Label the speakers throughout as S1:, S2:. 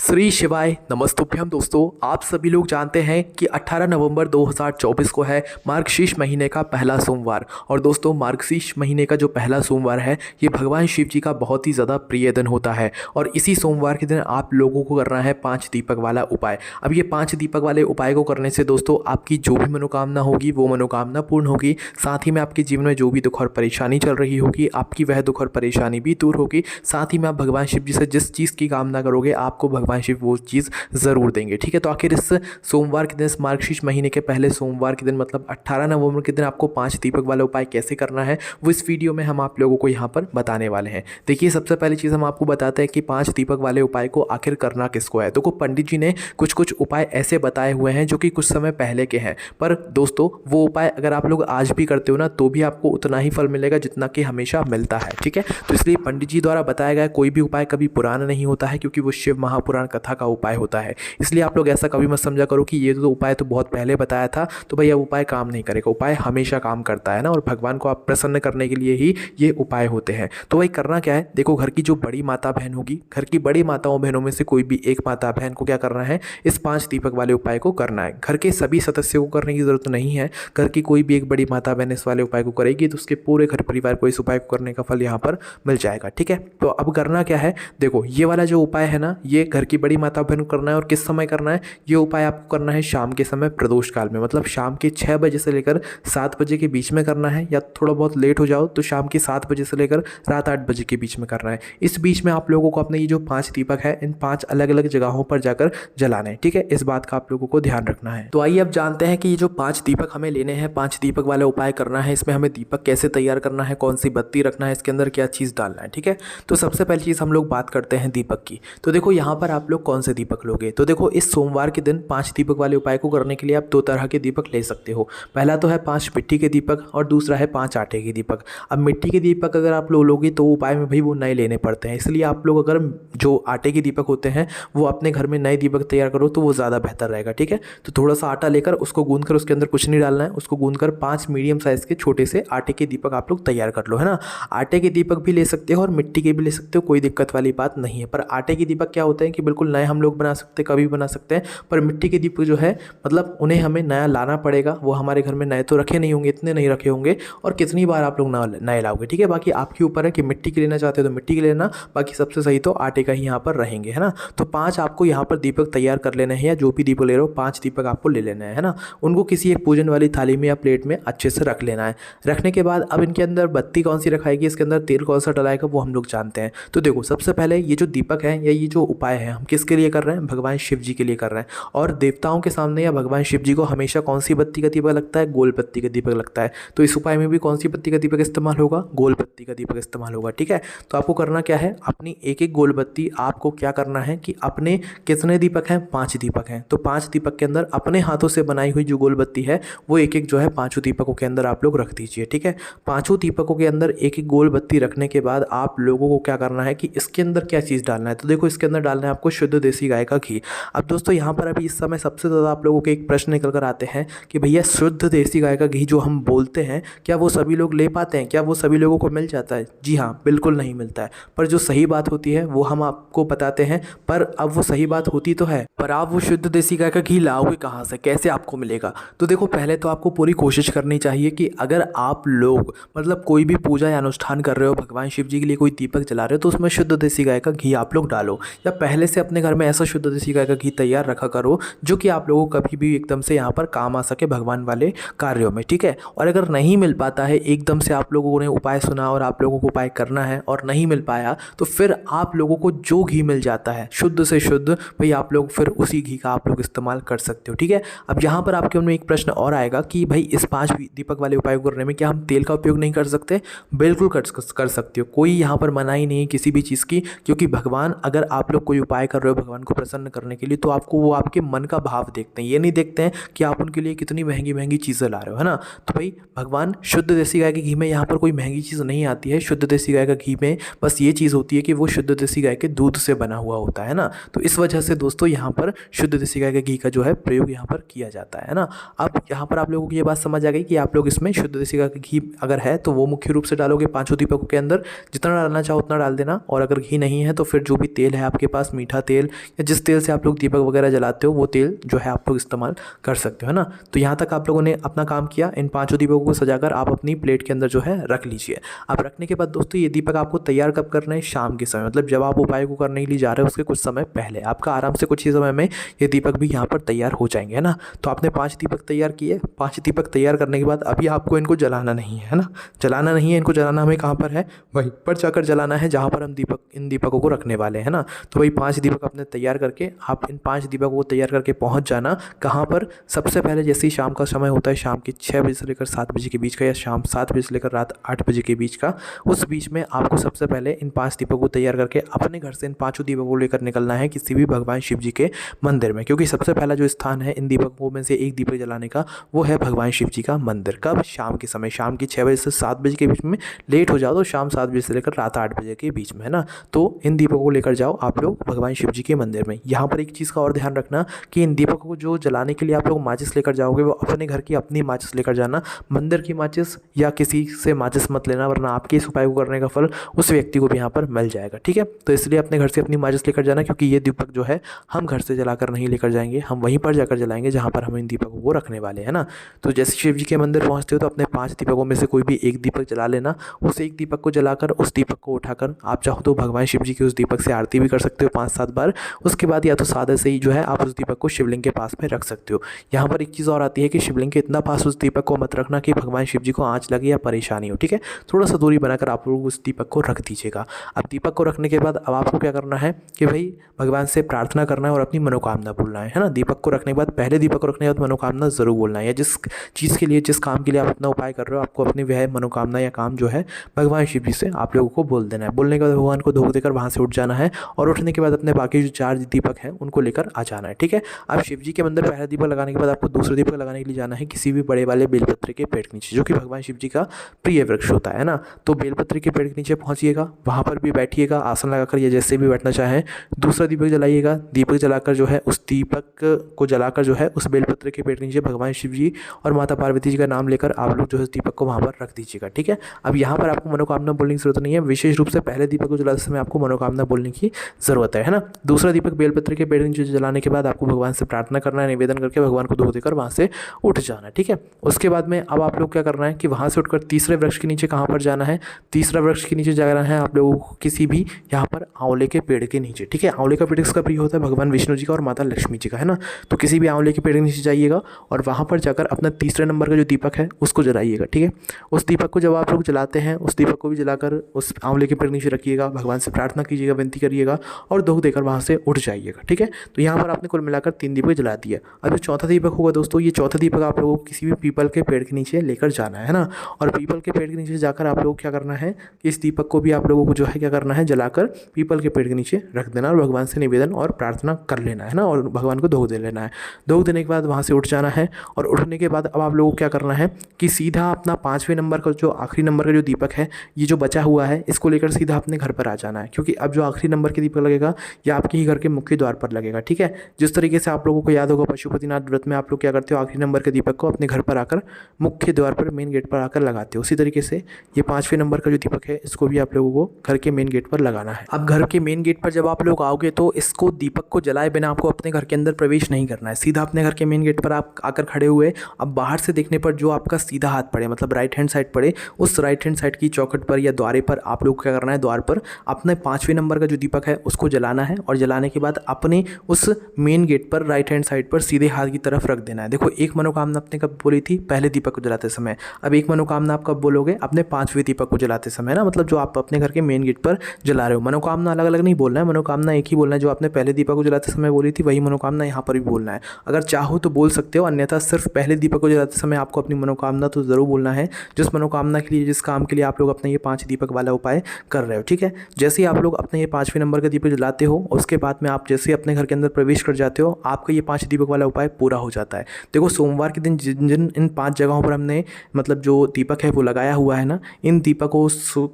S1: श्री शिवाय नमस्तुभ्यम। दोस्तों, आप सभी लोग जानते हैं कि 18 नवंबर 2024 को है मार्गशीर्ष महीने का पहला सोमवार। और दोस्तों, मार्गशीर्ष महीने का जो पहला सोमवार है ये भगवान शिव जी का बहुत ही ज़्यादा प्रिय दिन होता है। और इसी सोमवार के दिन आप लोगों को करना है 5 दीपक वाला उपाय। अब ये 5 दीपक वाले उपाय को करने से दोस्तों आपकी जो भी मनोकामना होगी वो मनोकामना पूर्ण होगी। साथ ही में आपके जीवन में जो भी दुख और परेशानी चल रही होगी आपकी वह दुख और परेशानी भी दूर होगी। साथ ही में आप भगवान शिव जी से जिस चीज़ की कामना करोगे आपको भगवान शिव वो चीज़ ज़रूर देंगे। ठीक है, तो आखिर इस सोमवार के दिन, इस मार्गशीर्ष महीने के पहले सोमवार के दिन मतलब 18 नवंबर के दिन आपको 5 दीपक वाला उपाय कैसे करना है वो इस वीडियो में हम आप लोगों को यहाँ पर बताने वाले हैं। देखिए, सबसे पहली चीज़ हम आपको बताते हैं कि 5 दीपक वाले उपाय को आखिर करना किसको है। तो पंडित जी ने कुछ कुछ उपाय ऐसे बताए हुए हैं जो कि कुछ समय पहले के हैं, पर दोस्तों वो उपाय अगर आप लोग आज भी करते हो ना तो भी आपको उतना ही फल मिलेगा जितना कि हमेशा मिलता है। ठीक है, तो इसलिए पंडित जी द्वारा बताया गया कोई भी उपाय कभी पुराना नहीं होता है, क्योंकि वो शिव महापुराण कथा का उपाय होता है। इसलिए आप लोग ऐसा कभी मत समझा करो कि ये तो उपाय तो बहुत पहले बताया था तो भाई अब उपाय काम नहीं करेगा। उपाय हमेशा काम करता है ना, और भगवान को आप प्रसन्न करने के लिए ही ये उपाय होते हैं। तो भाई करना क्या है, देखो, घर की जो बड़ी माता बहन होगी, घर की बड़ी माताओं बहनों में से कोई भी एक माता बहन को क्या करना है, इस 5 दीपक वाले उपाय को करना है। घर के सभी सदस्यों को करने की जरूरत नहीं है। घर की कोई भी एक बड़ी माता बहन इस वाले उपाय को करेगी तो उसके पूरे घर परिवार को इस उपाय को करने का फल यहाँ पर मिल जाएगा। ठीक है, तो अब करना क्या है, देखो ये वाला जो उपाय है ना ये घर की बड़ी माता बहन को करना है। और किस समय करना है, ये उपाय आपको करना है शाम के समय प्रदोष काल में, मतलब शाम के 6 बजे से लेकर 7 बजे के बीच में करना है, या थोड़ा बहुत लेट हो जाओ तो शाम के 7 बजे से लेकर रात 8 बजे के बीच में करना है। इस बीच में आप लोगों को अपने ये जो 5 दीपक है इन 5 अलग अलग जगहों पर जाकर जलाना है। ठीक है, इस बात का आप लोगों को ध्यान रखना है। तो आइए अब जानते हैं कि ये जो 5 दीपक हमें लेने हैं, 5 दीपक वाला उपाय करना है, इसमें हमें दीपक कैसे तैयार करना है, कौन सी बत्ती रखना है, इसके अंदर क्या चीज़ डालना है। ठीक है, तो सबसे पहली चीज़ हम लोग बात करते हैं दीपक की। तो देखो यहाँ पर आप लोग कौन से दीपक लोगे, तो देखो इस सोमवार के दिन 5 दीपक वाले उपाय को करने के लिए आप 2 तरह के दीपक ले सकते हो। पहला तो है 5 मिट्टी के दीपक और दूसरा है 5 आटे के दीपक। अब मिट्टी के दीपक अगर आप लोगे तो उपाय में भाई वो नए लेने पड़ते हैं, इसलिए आप लोग अगर जो आटे के दीपक होते हैं वो अपने घर में नए दीपक तैयार करो तो वो ज़्यादा बेहतर रहेगा। ठीक है, तो थोड़ा सा आटा लेकर उसको गूंद कर, उसके अंदर कुछ नहीं डालना है, उसको गूंद कर 5 मीडियम साइज़ के छोटे से आटे के दीपक आप लोग तैयार कर लो, है ना। आटे के दीपक भी ले सकते हो और मिट्टी के भी ले सकते हो, कोई दिक्कत वाली बात नहीं है। पर आटे के दीपक क्या होते हैं कि बिल्कुल नए हम लोग बना सकते हैं, कभी भी बना सकते हैं। पर मिट्टी के दीपक जो है मतलब उन्हें हमें नया लाना पड़ेगा। वो हमारे घर में नए तो रखे नहीं होंगे, इतने नहीं रखे होंगे, और कितनी बार आप लोग नए लाओगे। ठीक है, बाकी आपके ऊपर है कि मिट्टी के लेना चाहते हो तो मिट्टी के लेना, बाकी सबसे सही तो आटे का ही यहाँ पर रहेंगे, है ना। तो 5 आपको यहाँ पर दीपक तैयार कर लेने हैं, या जो भी दीपक ले रहे हो 5 दीपक आपको ले लेना है ना। उनको किसी एक पूजन वाली थाली में या प्लेट में अच्छे से रख लेना है। रखने के बाद अब इनके अंदर बत्ती कौन सी रखाएगी, इसके अंदर तेल कौन सा डलाएगा वो हम लोग जानते हैं। तो देखो, सबसे पहले ये जो दीपक है या ये जो उपाय है हम किसके लिए कर रहे हैं, भगवान शिव जी के लिए कर रहे हैं। और देवताओं के सामने या भगवान शिव जी को हमेशा कौन सी बत्ती का दीपक लगता है, गोल बत्ती का दीपक लगता है। तो इस उपाय में भी कौन सी बत्ती का दीपक इस्तेमाल होगा, गोल बत्ती का दीपक इस्तेमाल होगा। ठीक है, तो आपको करना क्या है, अपनी एक एक गोल बत्ती आपको क्या करना है कि अपने कितने दीपक हैं, 5 दीपक हैं, तो 5 दीपक के अंदर अपने हाथों से बनाई हुई जो गोल बत्ती है वो एक एक जो है 5 दीपकों के अंदर आप लोग रख दीजिए। ठीक है, 5 दीपकों के अंदर एक एक गोल बत्ती रखने के बाद आप लोगों को क्या करना है कि इसके अंदर क्या चीज़ डालना है। तो देखो, इसके अंदर डालना है आपको शुद्ध देसी गाय का घी। अब दोस्तों यहाँ पर अभी इस समय सबसे ज़्यादा आप लोगों के एक प्रश्न निकल कर आते हैं कि भैया शुद्ध देसी गाय का घी जो हम बोलते हैं क्या वो सभी लोग ले पाते हैं, क्या वो सभी लोगों को मिल जाता है। जी हाँ, बिल्कुल नहीं मिलता है। पर जो सही बात होती है वो हम आपको बताते हैं। पर अब वो सही बात होती तो है, पर आप वो शुद्ध देसी गाय का घी लाओगे कहाँ से, कैसे आपको मिलेगा। तो देखो, पहले तो आपको पूरी कोशिश करनी चाहिए कि अगर आप लोग मतलब कोई भी पूजा या अनुष्ठान कर रहे हो, भगवान शिव जी के लिए कोई दीपक जला रहे हो, तो उसमें शुद्ध देसी गाय का घी आप लोग डालो, या पहले से अपने घर में ऐसा शुद्ध देसी गाय का घी तैयार रखा करो जो कि आप लोगों को कभी भी एकदम से यहाँ पर काम आ सके भगवान वाले कार्यों में। ठीक है, और अगर नहीं मिल पाता है, एकदम से आप लोगों ने उपाय सुना और आप लोगों को उपाय करना है और नहीं मिल पाया, तो फिर आप लोगों को जो घी मिल जाता है शुद्ध से शुद्ध, भाई आप लोग फिर उसी घी का आप लोग इस्तेमाल कर सकते हो। ठीक है, अब यहाँ पर आपके मन में एक प्रश्न और आएगा कि भाई इस 5 दीपक वाले उपाय को करने में क्या हम तेल का उपयोग नहीं कर सकते। बिल्कुल कर सकते हो, कोई यहाँ पर मनाही नहीं है किसी भी चीज़ की, क्योंकि भगवान, अगर आप लोग कोई उपाय कर रहे हो भगवान को प्रसन्न करने के लिए तो आपको वो आपके मन का भाव देखते हैं, ये नहीं देखते हैं कि आप उनके लिए कितनी महंगी महंगी चीज़ें ला रहे हो, है ना। तो भाई भगवान शुद्ध देसी गाय के घी में यहाँ पर कोई महंगी चीज़ नहीं आती है। शुद्ध देसी गाय का घी में बस ये चीज़ होती है कि वो शुद्ध देसी गाय के दूध से बना हुआ होता है ना। तो इस वजह से दोस्तों यहाँ पर शुद्ध देसी गाय के घी का जो है प्रयोग यहाँ पर किया जाता है ना। अब यहाँ पर आप लोगों को ये बात समझ आ गई कि आप लोग इसमें शुद्ध देसी गाय का घी अगर है तो वो मुख्य रूप से डालोगे 5 दीपकों के अंदर, जितना डालना चाहो उतना डाल देना। और अगर घी नहीं है तो फिर जो भी तेल है आपके पास, मीठा मीठा तेल या जिस तेल से आप लोग दीपक वगैरह जलाते हो वो तेल जो है आप लोग इस्तेमाल कर सकते हो, है ना। तो यहाँ तक आप लोगों ने अपना काम किया। इन 5 दीपकों को सजाकर आप अपनी प्लेट के अंदर जो है रख लीजिए। अब रखने के बाद दोस्तों ये दीपक आपको तैयार कब करना है? शाम के समय, मतलब जब आप उपाय को करने के लिए जा रहे हो उसके कुछ समय पहले आपका आराम से कुछ ही समय में ये दीपक भी यहाँ पर तैयार हो जाएंगे, है ना। तो आपने 5 दीपक तैयार किए। 5 दीपक तैयार करने के बाद अभी आपको इनको जलाना नहीं है ना, जलाना नहीं है। इनको जलाना हमें कहाँ पर है? वहीं पर जाकर जलाना है जहाँ पर हम इन दीपकों को रखने वाले हैं ना। तो वही 5 दीपक अपने तैयार करके आप इन 5 दीपकों को तैयार करके पहुँच जाना। कहाँ पर? सबसे पहले जैसे ही शाम का समय होता है, शाम के 6 बजे से लेकर 7 बजे के बीच का, या शाम 7 बजे से लेकर रात 8 बजे के बीच का, उस बीच में आपको सबसे पहले इन 5 दीपकों को तैयार करके अपने घर से इन 5 दीपकों को लेकर निकलना है किसी भी भगवान शिव जी के मंदिर में, क्योंकि सबसे पहला जो स्थान है इन दीपकों में से एक दीपक जलाने का वो है भगवान शिव जी का मंदिर। कब? शाम के समय, शाम की 6 बजे से 7 बजे के बीच में। लेट हो जाओ तो शाम 7 बजे से लेकर रात 8 बजे के बीच में, है ना। तो इन दीपकों को लेकर जाओ आप लोग भगवान शिव जी के मंदिर में। यहाँ पर एक चीज़ का और ध्यान रखना कि इन दीपकों को जो जलाने के लिए आप लोग माचिस लेकर जाओगे वो अपने घर की अपनी माचिस लेकर जाना, मंदिर की माचिस या किसी से माचिस मत लेना, वरना आपके इस उपाय को करने का फल उस व्यक्ति को भी यहाँ पर मिल जाएगा, ठीक है। तो इसलिए अपने घर से अपनी माचिस लेकर जाना, क्योंकि ये दीपक जो है हम घर से जलाकर नहीं लेकर जाएंगे, हम वहीं पर जाकर जलाएंगे जहाँ पर हम इन दीपकों को रखने वाले हैं ना। तो जैसे शिव जी के मंदिर पहुँचते हो तो अपने 5 दीपकों में से कोई भी एक दीपक जला लेना। उस एक दीपक को जलाकर उस दीपक को उठाकर आप चाहो तो भगवान शिव जी की उस दीपक से आरती भी कर सकते हो 5-7 बार। उसके बाद या तो सादे से ही जो है आप उस दीपक को शिवलिंग के पास में रख सकते हो। यहाँ पर एक चीज़ और आती है कि शिवलिंग के इतना पास उस दीपक को मत रखना कि भगवान शिव जी को आँच लगे या परेशानी हो, ठीक है। थोड़ा सा दूरी बनाकर आप लोग उस दीपक को रख दीजिएगा। अब दीपक को रखने के बाद अब आपको क्या करना है कि भाई भगवान से प्रार्थना करना है और अपनी मनोकामना बोलना है ना। दीपक को रखने के बाद, पहले दीपक को रखने के बाद मनोकामना ज़रूर बोलना है, या जिस चीज़ के लिए, जिस काम के लिए आप अपना उपाय कर रहे हो, आपको अपनी वह मनोकामना या काम जो है भगवान शिव जी से आप लोगों को बोल देना है। बोलने के बाद भगवान को धूप देकर वहाँ से उठ जाना है, और उठने के बाद अपने बाकी जो 4 दीपक हैं उनको लेकर आ जाना है, ठीक है। अब शिव जी के मंदिर पहला दीपक लगाने के बाद आपको दूसरा दीपक लगाने के लिए जाना है किसी भी बड़े वाले बेलपत्र के पेड़ के नीचे, जो कि भगवान शिव जी का प्रिय वृक्ष होता है ना। तो बेलपत्र के पेड़ के नीचे पहुंचिएगा, वहाँ पर भी बैठिएगा आसन लगाकर या जैसे भी बैठना चाहें। दूसरा दीपक जलाइएगा। दीपक जलाकर जो है उस दीपक को जलाकर जो है उस बेलपत्र के पेड़ के नीचे भगवान शिव जी और माता पार्वती जी का नाम लेकर आप लोग जो है दीपक को वहाँ पर रख दीजिएगा, ठीक है। अब यहाँ पर आपको मनोकामना बोलने की जरूरत नहीं है, विशेष रूप से पहले दीपक को जलाते समय आपको मनोकामना बोलने की ज़रूरत है ना। दूसरा दीपक बेलपत्र के पेड़ के नीचे जलाने के बाद आपको भगवान से प्रार्थना करना है, निवेदन करके भगवान को धो देकर वहाँ से उठ जाना है, ठीक है। उसके बाद में अब आप लोग क्या करना है कि वहाँ से उठकर तीसरे वृक्ष के नीचे कहाँ पर जाना है? तीसरा वृक्ष के नीचे जाना है आप लोगों को किसी भी यहाँ पर आंवले के पेड़ के नीचे, ठीक है। आंवले का पेड़ किसका प्रिय होता है? भगवान विष्णु जी का और माता लक्ष्मी जी का, है ना। तो किसी भी आंवले के पेड़ के नीचे जाइएगा और वहाँ पर जाकर अपना तीसरे नंबर का जो दीपक है उसको जलाइएगा, ठीक है। उस दीपक को जब आप लोग जलाते हैं उस दीपक को भी जलाकर उस आंवले के पेड़ के नीचे रखिएगा, भगवान से प्रार्थना कीजिएगा, विनती करिएगा और धूप देकर वहाँ से उठ जाइएगा, ठीक है। तो यहाँ पर आपने कुल मिलाकर 3 दीपक जला दिया। अब जो चौथा दीपक होगा दोस्तों, ये चौथा दीपक आप लोगों को किसी भी पीपल के पेड़ के नीचे लेकर जाना है ना। और पीपल के पेड़ के नीचे जाकर आप लोग क्या करना है, इस दीपक को भी आप लोगों को जो है क्या करना है, जलाकर पीपल के पेड़ के नीचे रख देना और भगवान से निवेदन और प्रार्थना कर लेना है ना, और भगवान को धो दे लेना है। धो देने के बाद वहाँ से उठ जाना है, और उठने के बाद अब आप लोगों को क्या करना है कि सीधा अपना 5वें नंबर का जो आखिरी नंबर का जो दीपक है, ये जो बचा हुआ है, इसको लेकर सीधा अपने घर पर आ जाना है, क्योंकि अब जो आखिरी नंबर के दीपक लगेगा ये आपके ही घर के मुख्य द्वार पर लगेगा, ठीक है। जिस तरीके से आप लोगों को याद होगा पशुपतिनाथ व्रत में आप लोग क्या करते हो, आखिरी नंबर के दीपक को अपने घर पर आकर मुख्य द्वार पर मेन गेट पर आकर लगाते हो, उसी तरीके से ये 5वें नंबर का जो दीपक है इसको भी आप लोगों को घर के मेन गेट पर लगाना है। अब घर के मेन गेट पर जब आप लोग आओगे तो इसको दीपक को जलाए बिना आपको अपने घर के अंदर प्रवेश नहीं करना है। सीधा अपने घर के मेन गेट पर आप आकर खड़े हुए, अब बाहर से देखने पर जो आपका सीधा हाथ पड़े, मतलब राइट हैंड साइड पड़े, उस राइट हैंड साइड की चौखट पर या द्वारे पर आप लोग क्या करना है, द्वार पर अपने 5वें नंबर का जो दीपक है उसको जलाना है, और जलाने के बाद अपने उस मेन गेट पर राइट हैंड साइड पर सीधे हाथ की तरफ रख देना है। देखो एक मनोकामना आपने कब बोली थी? पहले दीपक को जलाते समय। अब एक मनोकामना आप कब बोलोगे? अपने 5वें दीपक को जलाते समय ना, मतलब जो आप अपने घर के मेन गेट पर जला रहे हो। मनोकामना अलग अलग नहीं बोलना है, मनोकामना एक ही बोलना है। जो आपने पहले दीपक को जलाते समय बोली थी वही मनोकामना यहाँ पर भी बोलना है। अगर चाहो तो बोल सकते हो, अन्यथा सिर्फ पहले दीपक को जलाते समय आपको अपनी मनोकामना तो ज़रूर बोलना है, जिस मनोकामना के लिए, जिस काम के लिए आप लोग अपना ये 5 दीपक वाला उपाय कर रहे हो, ठीक है। जैसे ही आप लोग अपने ये 5वें नंबर का दीपक जलाते हो, उसके बाद में आप जैसे अपने घर के अंदर प्रवेश कर जाते हो, आपका ये 5 दीपक वाला उपाय पूरा हो जाता है। देखो सोमवार के दिन जिन जिन इन 5 जगहों पर हमने मतलब जो दीपक है वो लगाया हुआ है ना, इन दीपकों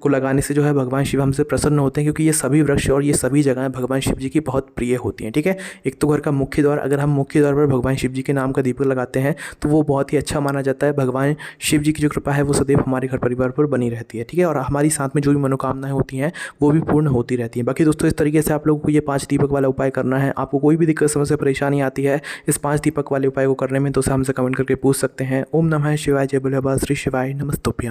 S1: को लगाने से जो है भगवान शिव हमसे प्रसन्न होते हैं, क्योंकि ये सभी वृक्ष और ये सभी जगहें भगवान शिव जी की बहुत प्रिय होती हैं, ठीक है। एक तो घर का मुख्य द्वार, अगर हम मुख्य द्वार पर भगवान शिव जी के नाम का दीपक लगाते हैं तो वो बहुत ही अच्छा माना जाता है। भगवान शिव जी की जो कृपा है वो सदैव हमारे घर परिवार पर बनी रहती है, ठीक है। और हमारी साथ में जो भी मनोकामनाएं होती हैं वो भी पूर्ण होती रहती हैं। बाकी दोस्तों इस तरीके से आप लोग को ये 5 दीपक वाला उपाय करना है। आपको कोई भी दिक्कत समस्या परेशानी आती है इस 5 दीपक वाले उपाय को करने में तो उसे हमसे कमेंट करके पूछ सकते हैं। ओम नमः शिवाय, जय भोले बाबा, श्री शिवाय, नमस्तुभ्यम।